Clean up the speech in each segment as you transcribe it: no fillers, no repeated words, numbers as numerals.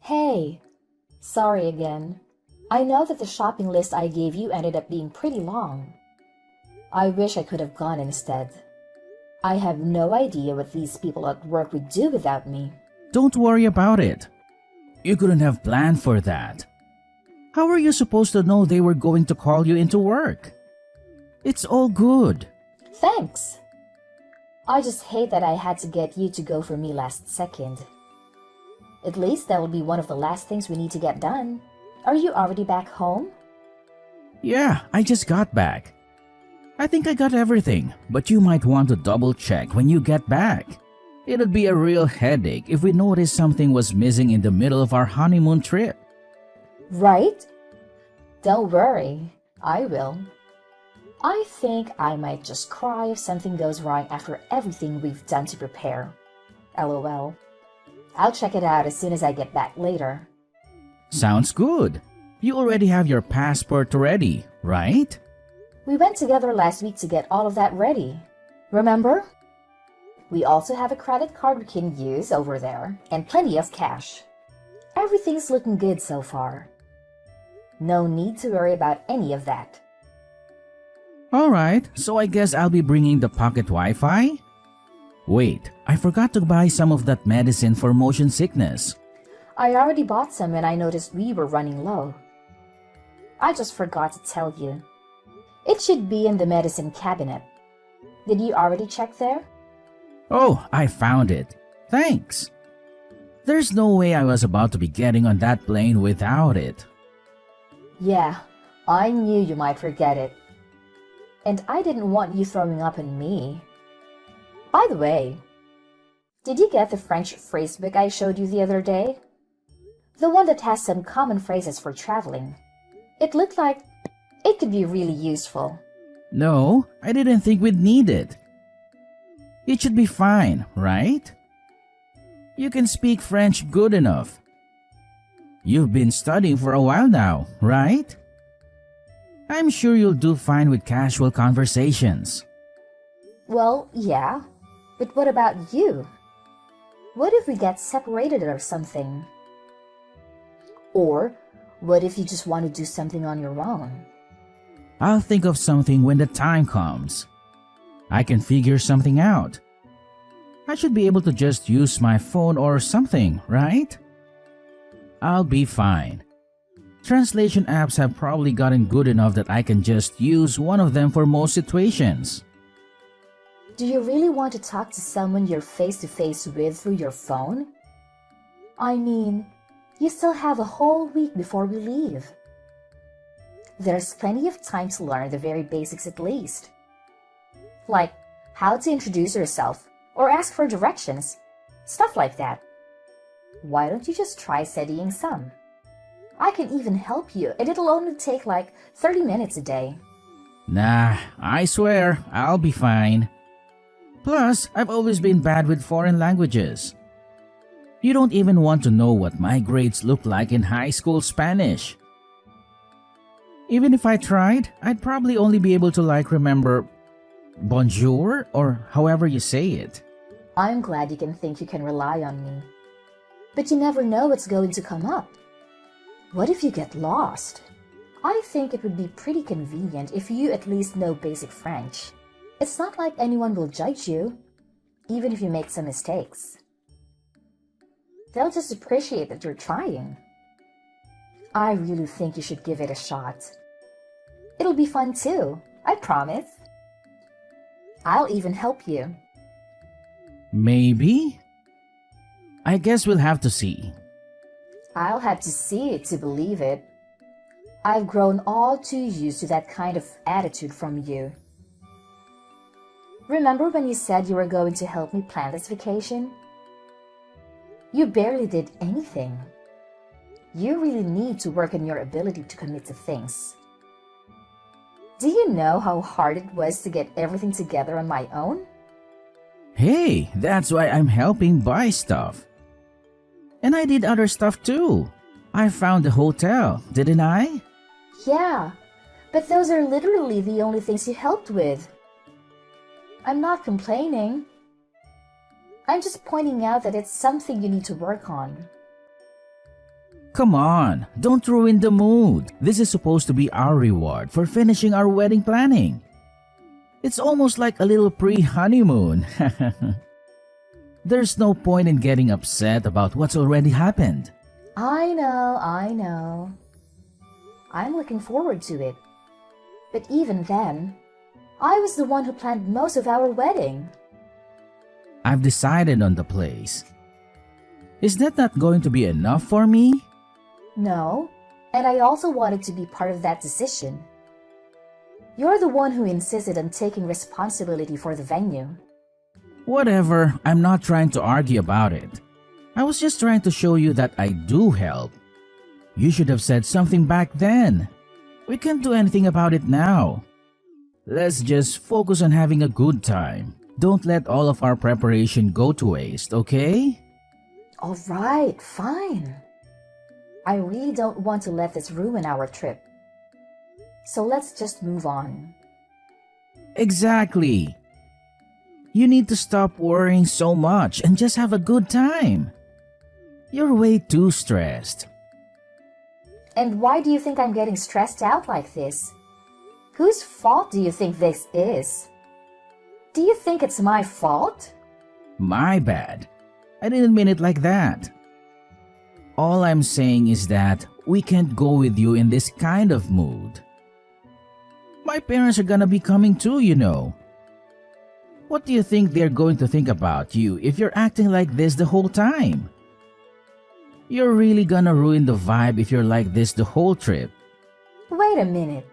Hey, sorry again. I know that the shopping list I gave you ended up being pretty long. I wish I could have gone instead. I have no idea what these people at work would do without me. Don't worry about it. You couldn't have planned for that. How were you supposed to know they were going to call you into work? It's all good. Thanks. I just hate that I had to get you to go for me last second. At least that will be one of the last things we need to get done. Are you already back home? Yeah, I just got back. I think I got everything, but you might want to double check when you get back. It'd be a real headache if we noticed something was missing in the middle of our honeymoon trip. Right? Don't worry, I will. I think I might just cry if something goes wrong after everything we've done to prepare. LOL. I'll check it out as soon as I get back later. Sounds good. You already have your passport ready, right? We went together last week to get all of that ready. Remember? We also have a credit card we can use over there and plenty of cash. Everything's looking good so far. No need to worry about any of that. Alright, so I guess I'll be bringing the pocket Wi-Fi? Wait, I forgot to buy some of that medicine for motion sickness. I already bought some and I noticed we were running low. I just forgot to tell you. It should be in the medicine cabinet. Did you already check there? Oh, I found it. Thanks. There's no way I was about to be getting on that plane without it. Yeah, I knew you might forget it. And I didn't want you throwing up on me. By the way, did you get the French phrasebook I showed you the other day? The one that has some common phrases for traveling. It looked like it could be really useful. No, I didn't think we'd need it. It should be fine, right? You can speak French good enough. You've been studying for a while now, right? I'm sure you'll do fine with casual conversations. Well, yeah. But what about you? What if we get separated or something? Or what if you just want to do something on your own? I'll think of something when the time comes. I can figure something out. I should be able to just use my phone or something, right? I'll be fine. Translation apps have probably gotten good enough that I can just use one of them for most situations. Do you really want to talk to someone you're face-to-face with through your phone? I mean, you still have a whole week before we leave. There's plenty of time to learn the very basics at least. Like how to introduce yourself or ask for directions, stuff like that. Why don't you just try studying some? I can even help you and it'll only take like 30 minutes a day. Nah, I swear, I'll be fine. Plus, I've always been bad with foreign languages. You don't even want to know what my grades looked like in high school Spanish. Even if I tried, I'd probably only be able to remember bonjour or however you say it. I'm glad you can think you can rely on me. But you never know what's going to come up. What if you get lost? I think it would be pretty convenient if you at least know basic French. It's not like anyone will judge you, even if you make some mistakes. They'll just appreciate that you're trying. I really think you should give it a shot. It'll be fun too, I promise. I'll even help you. Maybe? I guess we'll have to see. I'll have to see it to believe it. I've grown all too used to that kind of attitude from you. Remember when you said you were going to help me plan this vacation? You barely did anything. You really need to work on your ability to commit to things. Do you know how hard it was to get everything together on my own? Hey, that's why I'm helping buy stuff. And I did other stuff too. I found the hotel, didn't I? Yeah, but those are literally the only things you helped with. I'm not complaining. I'm just pointing out that it's something you need to work on. Come on, don't ruin the mood. This is supposed to be our reward for finishing our wedding planning. It's almost like a little pre-honeymoon. There's no point in getting upset about what's already happened. I know. I'm looking forward to it. But even then, I was the one who planned most of our wedding. I've decided on the place. Is that not going to be enough for me? No, and I also wanted to be part of that decision. You're the one who insisted on taking responsibility for the venue. Whatever, I'm not trying to argue about it. I was just trying to show you that I do help. You should have said something back then. We can't do anything about it now. Let's just focus on having a good time. Don't let all of our preparation go to waste, okay? All right, fine. I really don't want to let this ruin our trip. So let's just move on. Exactly. You need to stop worrying so much and just have a good time. You're way too stressed. And why do you think I'm getting stressed out like this? Whose fault do you think this is? Do you think it's my fault? My bad. I didn't mean it like that. All I'm saying is that we can't go with you in this kind of mood. My parents are gonna be coming too, you know. What do you think they're going to think about you if you're acting like this the whole time? You're really gonna ruin the vibe if you're like this the whole trip. Wait a minute.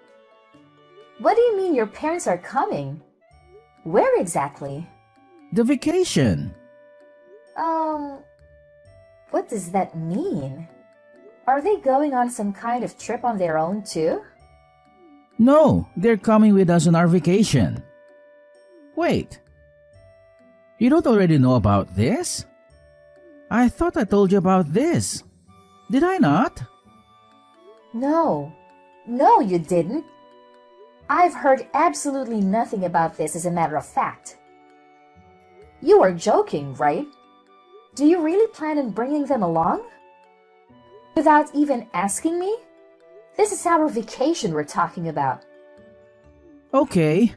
What do you mean your parents are coming? Where exactly? The vacation. What does that mean? Are they going on some kind of trip on their own too? No, they're coming with us on our vacation. Wait. You don't already know about this? I thought I told you about this. Did I not? No, you didn't. I've heard absolutely nothing about this as a matter of fact. You are joking, right? Do you really plan on bringing them along? Without even asking me? This is our vacation we're talking about. Okay.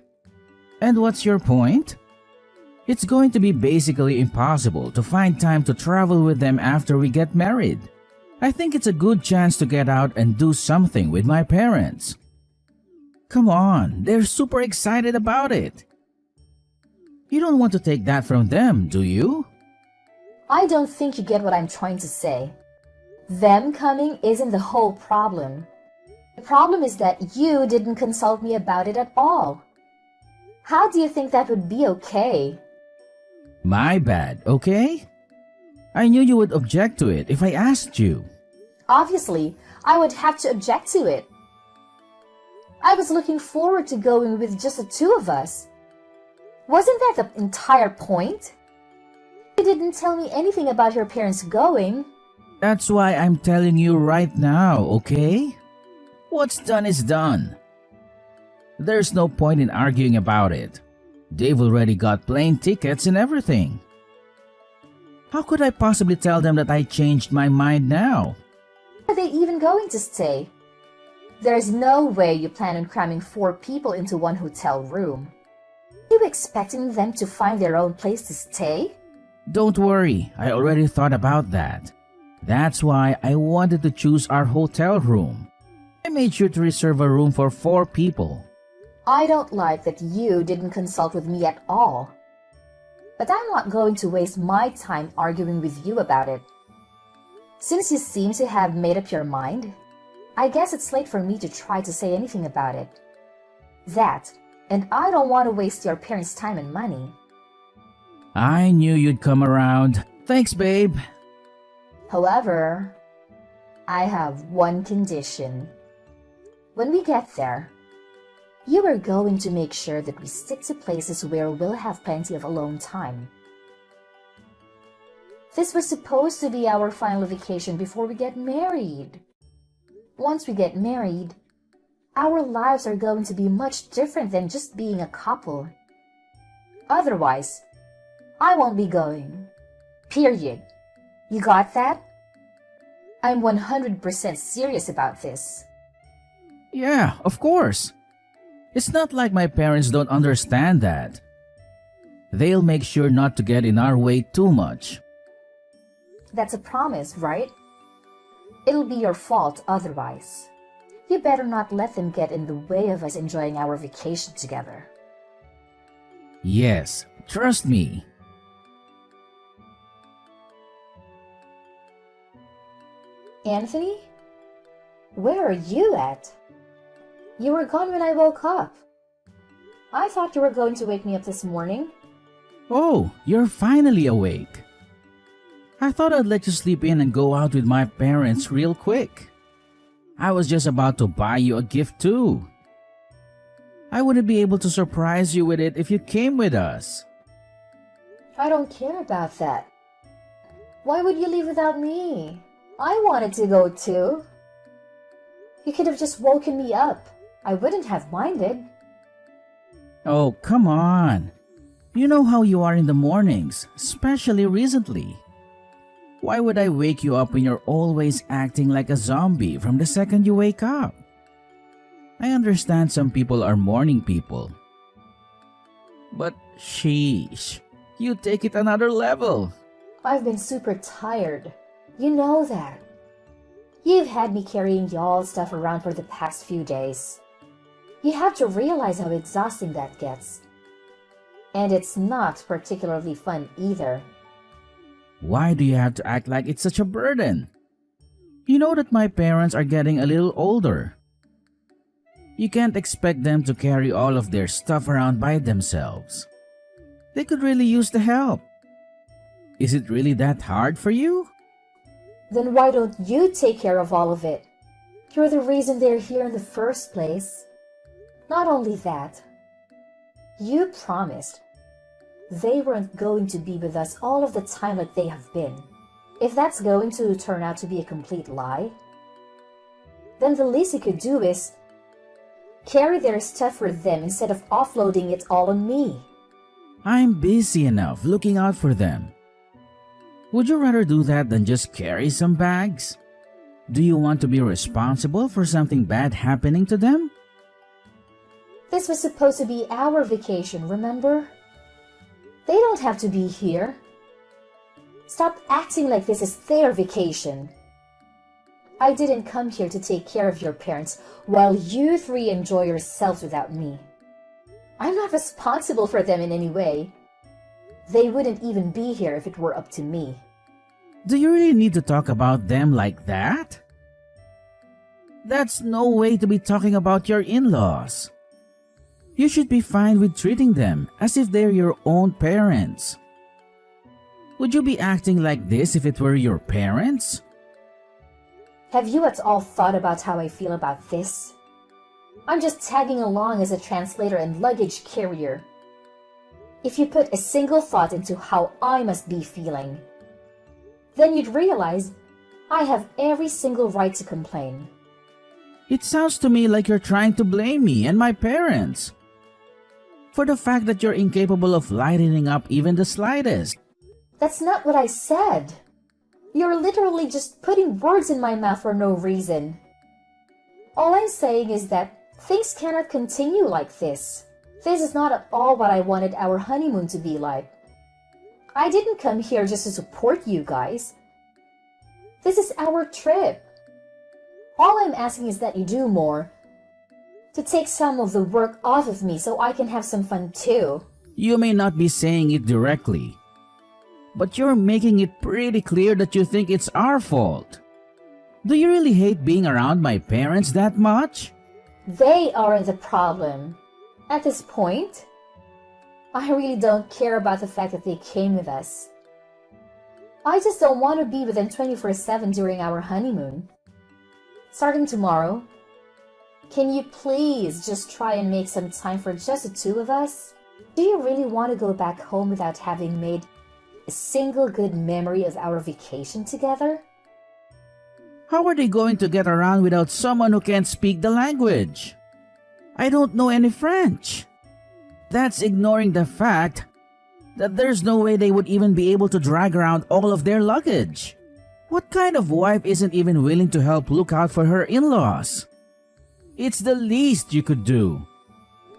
And what's your point? It's going to be basically impossible to find time to travel with them after we get married. I think it's a good chance to get out and do something with my parents. Come on, they're super excited about it. You don't want to take that from them, do you? I don't think you get what I'm trying to say. Them coming isn't the whole problem. The problem is that you didn't consult me about it at all. How do you think that would be okay? My bad, okay? I knew you would object to it if I asked you. Obviously, I would have to object to it. I was looking forward to going with just the two of us. Wasn't that the entire point? You didn't tell me anything about your parents going. That's why I'm telling you right now, okay? What's done is done. There's no point in arguing about it. They've already got plane tickets and everything. How could I possibly tell them that I changed my mind now? Are they even going to stay? There's no way you plan on cramming 4 people into one hotel room. Are you expecting them to find their own place to stay? Don't worry, I already thought about that. That's why I wanted to choose our hotel room. I made sure to reserve a room for 4 people. I don't like that you didn't consult with me at all. But I'm not going to waste my time arguing with you about it. Since you seem to have made up your mind, I guess it's late for me to try to say anything about it. That, and I don't want to waste your parents' time and money. I knew you'd come around. Thanks, babe. However, I have one condition. When we get there, you are going to make sure that we stick to places where we'll have plenty of alone time. This was supposed to be our final vacation before we get married. Once we get married, our lives are going to be much different than just being a couple. Otherwise, I won't be going. Period. You got that? I'm 100% serious about this. Yeah, of course. It's not like my parents don't understand that. They'll make sure not to get in our way too much. That's a promise, right? It'll be your fault otherwise. You better not let them get in the way of us enjoying our vacation together. Yes, trust me. Anthony? Where are you at? You were gone when I woke up. I thought you were going to wake me up this morning. Oh, you're finally awake. I thought I'd let you sleep in and go out with my parents real quick. I was just about to buy you a gift too. I wouldn't be able to surprise you with it if you came with us. I don't care about that. Why would you leave without me? I wanted to go too. You could have just woken me up. I wouldn't have minded. Oh, come on. You know how you are in the mornings, especially recently. Why would I wake you up when you're always acting like a zombie from the second you wake up? I understand some people are morning people. But sheesh, you take it another level. I've been super tired. You know that. You've had me carrying y'all's stuff around for the past few days. You have to realize how exhausting that gets. And it's not particularly fun either. Why do you have to act like it's such a burden? You know that my parents are getting a little older. You can't expect them to carry all of their stuff around by themselves. They could really use the help. Is it really that hard for you? Then why don't you take care of all of it? You're the reason they're here in the first place. Not only that, you promised they weren't going to be with us all of the time like they have been. If that's going to turn out to be a complete lie, then the least you could do is carry their stuff for them instead of offloading it all on me. I'm busy enough looking out for them. Would you rather do that than just carry some bags? Do you want to be responsible for something bad happening to them? This was supposed to be our vacation, remember? They don't have to be here. Stop acting like this is their vacation. I didn't come here to take care of your parents while you three enjoy yourselves without me. I'm not responsible for them in any way. They wouldn't even be here if it were up to me. Do you really need to talk about them like that? That's no way to be talking about your in-laws. You should be fine with treating them as if they're your own parents. Would you be acting like this if it were your parents? Have you at all thought about how I feel about this? I'm just tagging along as a translator and luggage carrier. If you put a single thought into how I must be feeling, then you'd realize I have every single right to complain. It sounds to me like you're trying to blame me and my parents for the fact that you're incapable of lightening up even the slightest. That's not what I said. You're literally just putting words in my mouth for no reason. All I'm saying is that things cannot continue like this. This is not at all what I wanted our honeymoon to be like. I didn't come here just to support you guys. This is our trip. All I'm asking is that you do more to take some of the work off of me so I can have some fun too. You may not be saying it directly, but you're making it pretty clear that you think it's our fault. Do you really hate being around my parents that much? They aren't the problem. At this point, I really don't care about the fact that they came with us. I just don't want to be with them 24/7 during our honeymoon. Starting tomorrow, can you please just try and make some time for just the two of us? Do you really want to go back home without having made a single good memory of our vacation together? How are they going to get around without someone who can't speak the language? I don't know any French. That's ignoring the fact that there's no way they would even be able to drag around all of their luggage. What kind of wife isn't even willing to help look out for her in-laws? It's the least you could do.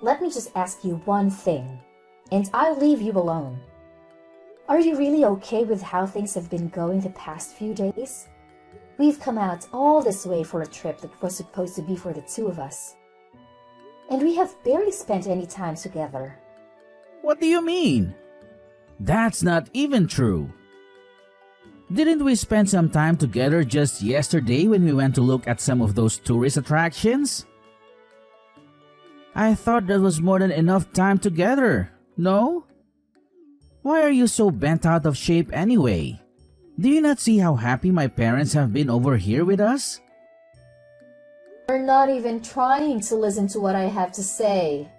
Let me just ask you one thing, and I'll leave you alone. Are you really okay with how things have been going the past few days? We've come out all this way for a trip that was supposed to be for the two of us. And we have barely spent any time together. What do you mean? That's not even true. Didn't we spend some time together just yesterday when we went to look at some of those tourist attractions? I thought that was more than enough time together, no? Why are you so bent out of shape anyway? Do you not see how happy my parents have been over here with us? You're not even trying to listen to what I have to say.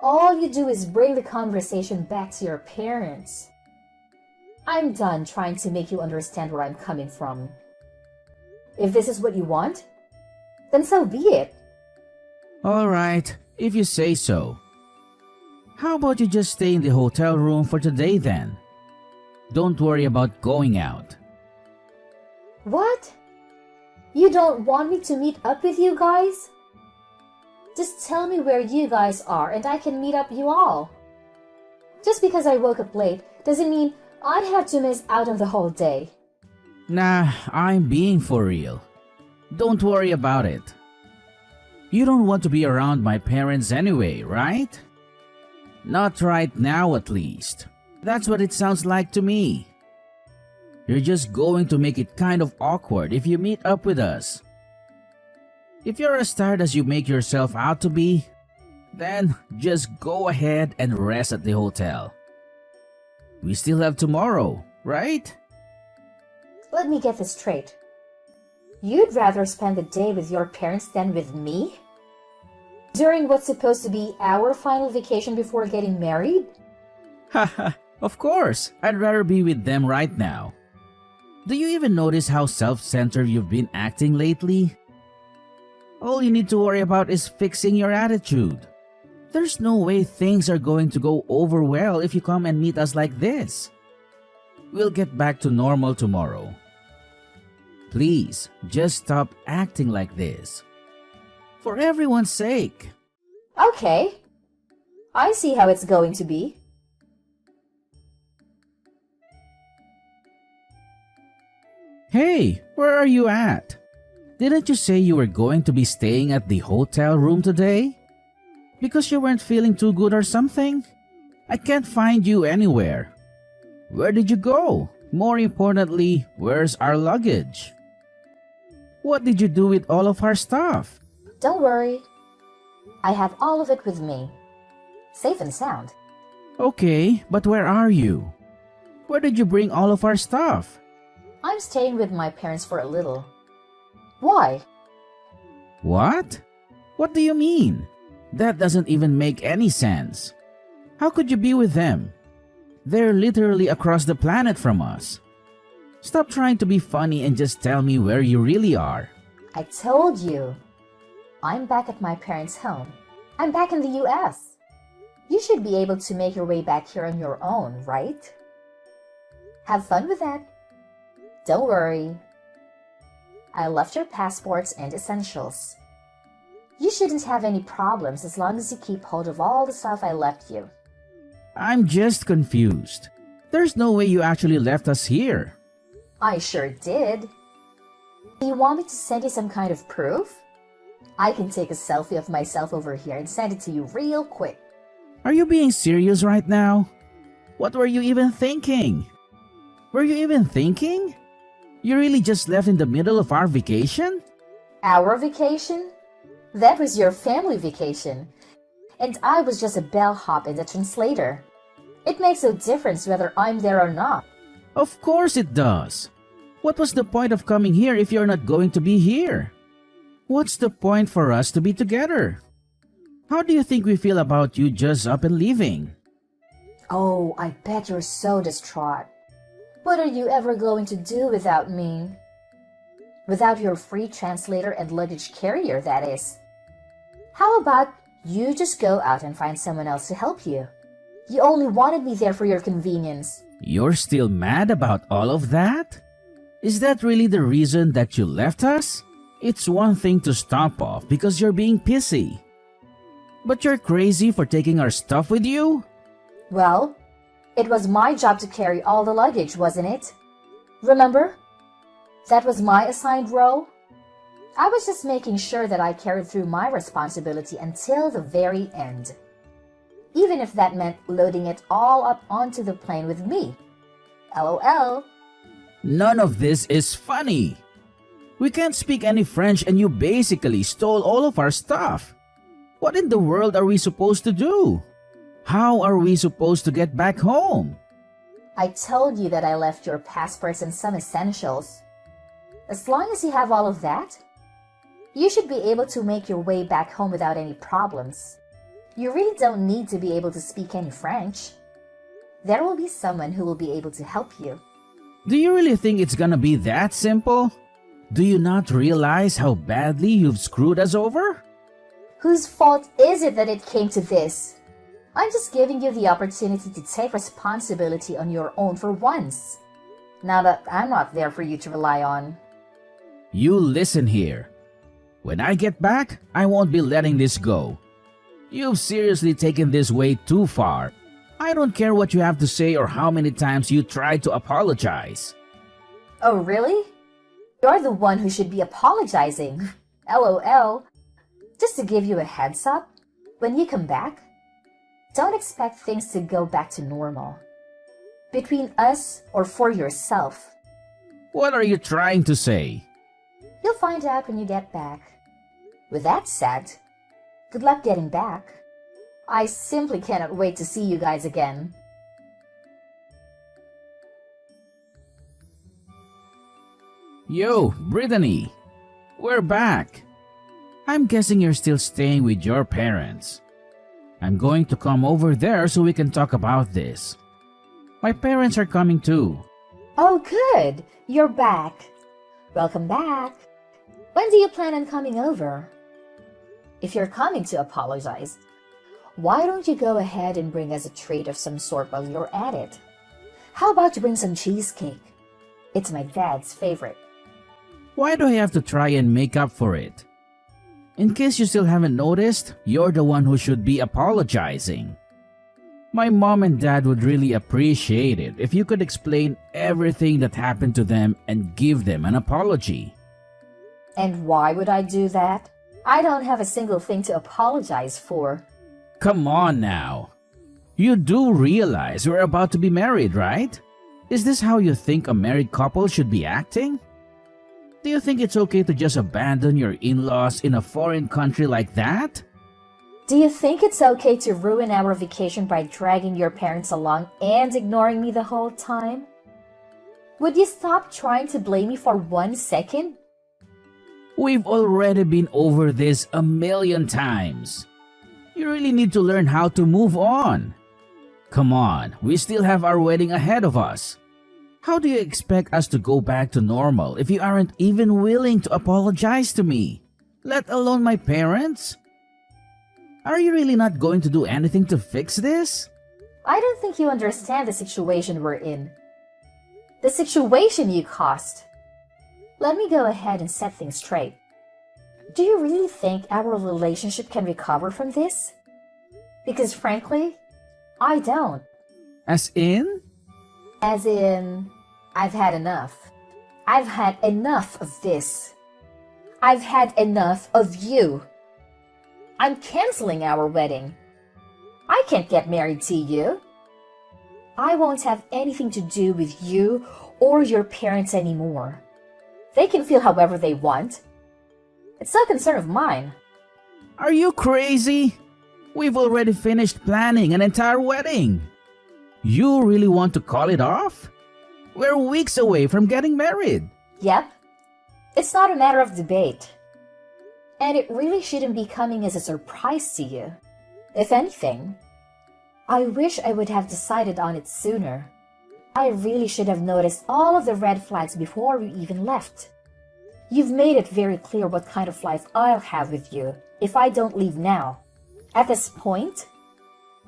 All you do is bring the conversation back to your parents. I'm done trying to make you understand where I'm coming from. If this is what you want, then so be it. Alright, if you say so. How about you just stay in the hotel room for today then? Don't worry about going out. What? You don't want me to meet up with you guys? Just tell me where you guys are and I can meet up you all. Just because I woke up late doesn't mean I'd have to miss out on the whole day. Nah, I'm being for real. Don't worry about it. You don't want to be around my parents anyway, right? Not right now at least. That's what it sounds like to me. You're just going to make it kind of awkward if you meet up with us. If you're as tired as you make yourself out to be, then just go ahead and rest at the hotel. We still have tomorrow, right? Let me get this straight. You'd rather spend the day with your parents than with me? During what's supposed to be our final vacation before getting married? Haha, of course, I'd rather be with them right now. Do you even notice how self-centered you've been acting lately? All you need to worry about is fixing your attitude. There's no way things are going to go over well if you come and meet us like this. We'll get back to normal tomorrow. Please, just stop acting like this. For everyone's sake. Okay. I see how it's going to be. Hey, where are you at? Didn't you say you were going to be staying at the hotel room today? Because you weren't feeling too good or something? I can't find you anywhere. Where did you go? More importantly, where's our luggage? What did you do with all of our stuff? Don't worry. I have all of it with me. Safe and sound. Okay, but where are you? Where did you bring all of our stuff? I'm staying with my parents for a little. Why? What? What do you mean? That doesn't even make any sense. How could you be with them? They're literally across the planet from us. Stop trying to be funny and just tell me where you really are. I told you. I'm back at my parents' home. I'm back in the US. You should be able to make your way back here on your own, right? Have fun with that. Don't worry. I left your passports and essentials. You shouldn't have any problems as long as you keep hold of all the stuff I left you. I'm just confused. There's no way you actually left us here. I sure did. Do you want me to send you some kind of proof? I can take a selfie of myself over here and send it to you real quick. Are you being serious right now? What were you even thinking? Were you even thinking? You really just left in the middle of our vacation? Our vacation? That was your family vacation. And I was just a bellhop and a translator. It makes no difference whether I'm there or not. Of course it does. What was the point of coming here if you're not going to be here? What's the point for us to be together? How do you think we feel about you just up and leaving? Oh, I bet you're so distraught. What are you ever going to do without me? Without your free translator and luggage carrier, that is. How about you just go out and find someone else to help you? You only wanted me there for your convenience. You're still mad about all of that? Is that really the reason that you left us? It's one thing to stomp off because you're being pissy. But you're crazy for taking our stuff with you? Well, it was my job to carry all the luggage, wasn't it? Remember? That was my assigned role. I was just making sure that I carried through my responsibility until the very end. Even if that meant loading it all up onto the plane with me. LOL. None of this is funny. We can't speak any French and you basically stole all of our stuff. What in the world are we supposed to do? How are we supposed to get back home? I told you that I left your passports and some essentials. As long as you have all of that, you should be able to make your way back home without any problems. You really don't need to be able to speak any French. There will be someone who will be able to help you. Do you really think it's gonna be that simple? Do you not realize how badly you've screwed us over? Whose fault is it that it came to this? I'm just giving you the opportunity to take responsibility on your own for once. Now that I'm not there for you to rely on. You listen here. When I get back, I won't be letting this go. You've seriously taken this way too far. I don't care what you have to say or how many times you tried to apologize. Oh, really? You're the one who should be apologizing. LOL. Just to give you a heads up, when you come back, don't expect things to go back to normal. Between us or for yourself. What are you trying to say? You'll find out when you get back. With that said, good luck getting back. I simply cannot wait to see you guys again. Yo, Brittany. We're back. I'm guessing you're still staying with your parents. I'm going to come over there so we can talk about this. My parents are coming too. Oh, good. You're back. Welcome back. When do you plan on coming over? If you're coming to apologize, why don't you go ahead and bring us a treat of some sort while you're at it? How about you bring some cheesecake? It's my dad's favorite. Why do I have to try and make up for it? In case you still haven't noticed, you're the one who should be apologizing. My mom and dad would really appreciate it if you could explain everything that happened to them and give them an apology. And why would I do that? I don't have a single thing to apologize for. Come on now. You do realize we're about to be married, right? Is this how you think a married couple should be acting? Do you think it's okay to just abandon your in-laws in a foreign country like that? Do you think it's okay to ruin our vacation by dragging your parents along and ignoring me the whole time? Would you stop trying to blame me for 1 second? We've already been over this a million times. You really need to learn how to move on. Come on, we still have our wedding ahead of us. How do you expect us to go back to normal if you aren't even willing to apologize to me, let alone my parents? Are you really not going to do anything to fix this? I don't think you understand the situation we're in. The situation you caused. Let me go ahead and set things straight. Do you really think our relationship can recover from this? Because frankly, I don't. As in? As in, I've had enough. I've had enough of this. I've had enough of you. I'm canceling our wedding. I can't get married to you. I won't have anything to do with you or your parents anymore. They can feel however they want. It's no concern of mine. Are you crazy? We've already finished planning an entire wedding. You really want to call it off? We're weeks away from getting married. Yep. It's not a matter of debate. And it really shouldn't be coming as a surprise to you. If anything, I wish I would have decided on it sooner. I really should have noticed all of the red flags before we even left. You've made it very clear what kind of life I'll have with you if I don't leave now. At this point,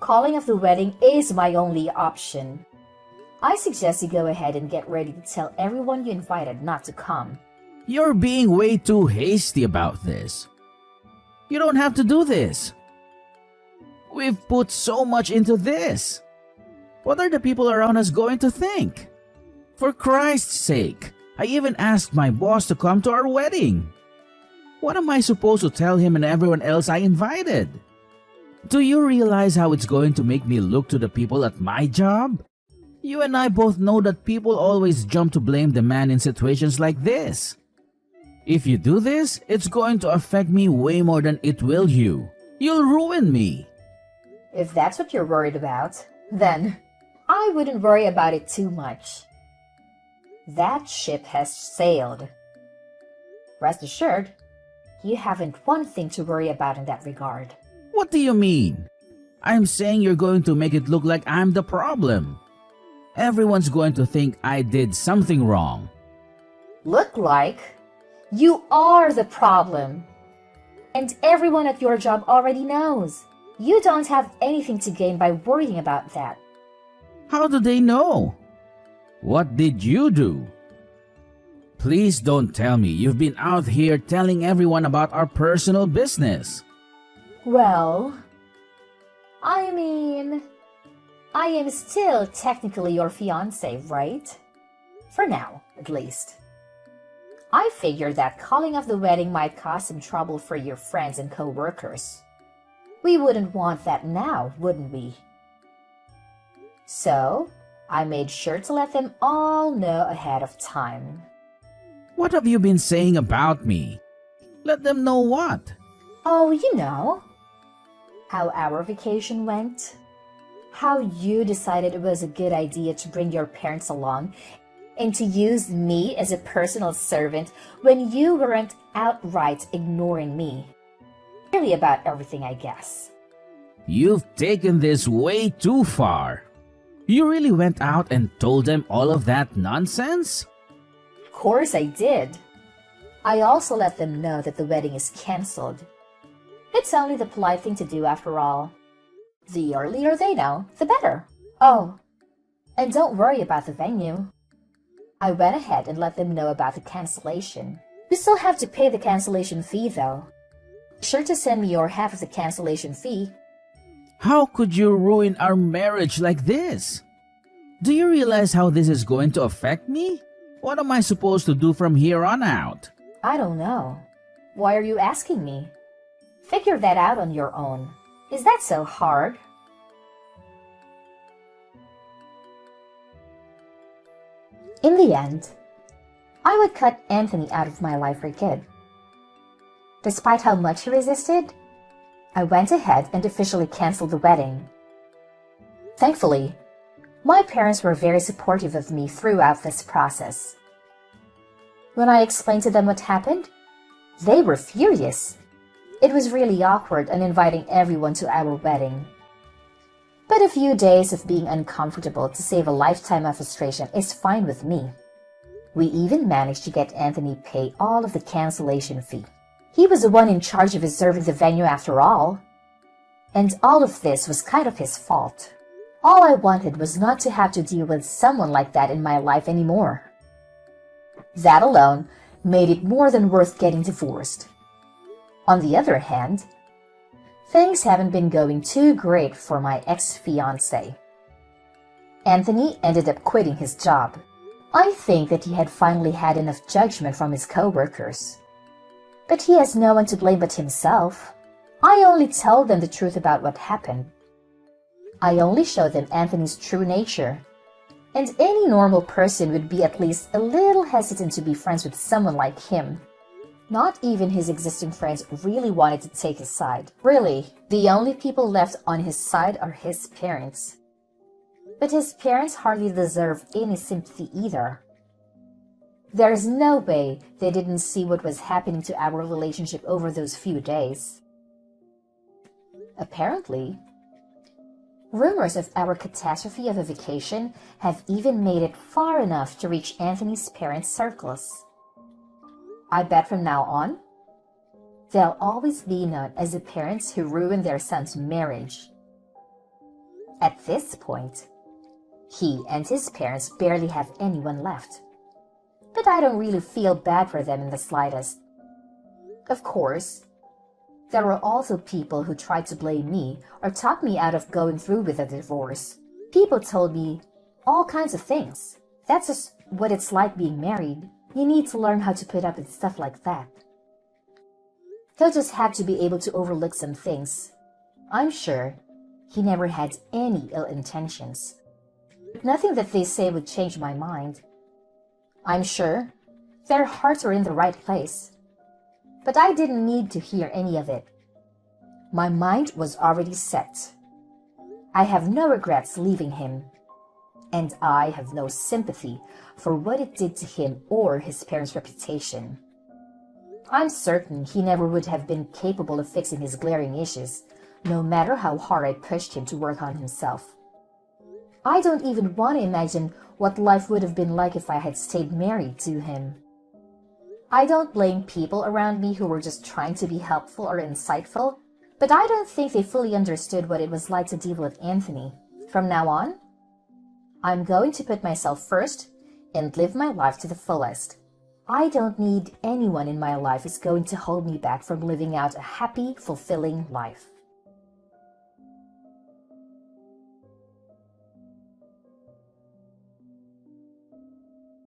calling off the wedding is my only option. I suggest you go ahead and get ready to tell everyone you invited not to come. You're being way too hasty about this. You don't have to do this. We've put so much into this. What are the people around us going to think? For Christ's sake, I even asked my boss to come to our wedding. What am I supposed to tell him and everyone else I invited? Do you realize how it's going to make me look to the people at my job? You and I both know that people always jump to blame the man in situations like this. If you do this, it's going to affect me way more than it will you. You'll ruin me. If that's what you're worried about, then I wouldn't worry about it too much. That ship has sailed. Rest assured, you haven't one thing to worry about in that regard. What do you mean? I'm saying you're going to make it look like I'm the problem. Everyone's going to think I did something wrong. Look like you are the problem. And everyone at your job already knows. You don't have anything to gain by worrying about that. How do they know? What did you do? Please don't tell me you've been out here telling everyone about our personal business. Well, I mean, I am still technically your fiancé, right? For now, at least. I figured that calling off the wedding might cause some trouble for your friends and co-workers. We wouldn't want that now, wouldn't we? So, I made sure to let them all know ahead of time. What have you been saying about me? Let them know what? Oh, you know. How our vacation went. How you decided it was a good idea to bring your parents along and to use me as a personal servant when you weren't outright ignoring me. Really about everything, I guess. You've taken this way too far. You really went out and told them all of that nonsense? Of course I did. I also let them know that the wedding is cancelled. It's only the polite thing to do after all. The earlier they know, the better. Oh, and don't worry about the venue. I went ahead and let them know about the cancellation. You still have to pay the cancellation fee though. Be sure to send me your half of the cancellation fee. How could you ruin our marriage like this? Do you realize how this is going to affect me? What am I supposed to do from here on out? I don't know. Why are you asking me? Figure that out on your own. Is that so hard? In the end, I would cut Anthony out of my life for good. Despite how much he resisted, I went ahead and officially canceled the wedding. Thankfully, my parents were very supportive of me throughout this process. When I explained to them what happened, they were furious. It was really awkward and inviting everyone to our wedding. But a few days of being uncomfortable to save a lifetime of frustration is fine with me. We even managed to get Anthony pay all of the cancellation fee. He was the one in charge of reserving the venue after all. And all of this was kind of his fault. All I wanted was not to have to deal with someone like that in my life anymore. That alone made it more than worth getting divorced. On the other hand, things haven't been going too great for my ex-fiancé. Anthony ended up quitting his job. I think that he had finally had enough judgment from his co-workers. But he has no one to blame but himself. I only told them the truth about what happened. I only showed them Anthony's true nature. And any normal person would be at least a little hesitant to be friends with someone like him. Not even his existing friends really wanted to take his side. Really, the only people left on his side are his parents. But his parents hardly deserve any sympathy either. There is no way they didn't see what was happening to our relationship over those few days. Apparently, rumors of our catastrophe of a vacation have even made it far enough to reach Anthony's parents' circles. I bet from now on, they'll always be known as the parents who ruined their son's marriage. At this point, He and his parents barely have anyone left. But I don't really feel bad for them in the slightest. Of course, there were also people who tried to blame me or talk me out of going through with a divorce. People told me all kinds of things. That's just what it's like being married. You need to learn how to put up with stuff like that. He'll just have to be able to overlook some things. I'm sure he never had any ill intentions. Nothing that they say would change my mind. I'm sure their hearts are in the right place. But I didn't need to hear any of it. My mind was already set. I have no regrets leaving him. And I have no sympathy for what it did to him or his parents' reputation. I'm certain he never would have been capable of fixing his glaring issues, no matter how hard I pushed him to work on himself. I don't even want to imagine what life would have been like if I had stayed married to him. I don't blame people around me who were just trying to be helpful or insightful, but I don't think they fully understood what it was like to deal with Anthony. From now on, I'm going to put myself first and live my life to the fullest. I don't need anyone in my life who's going to hold me back from living out a happy, fulfilling life.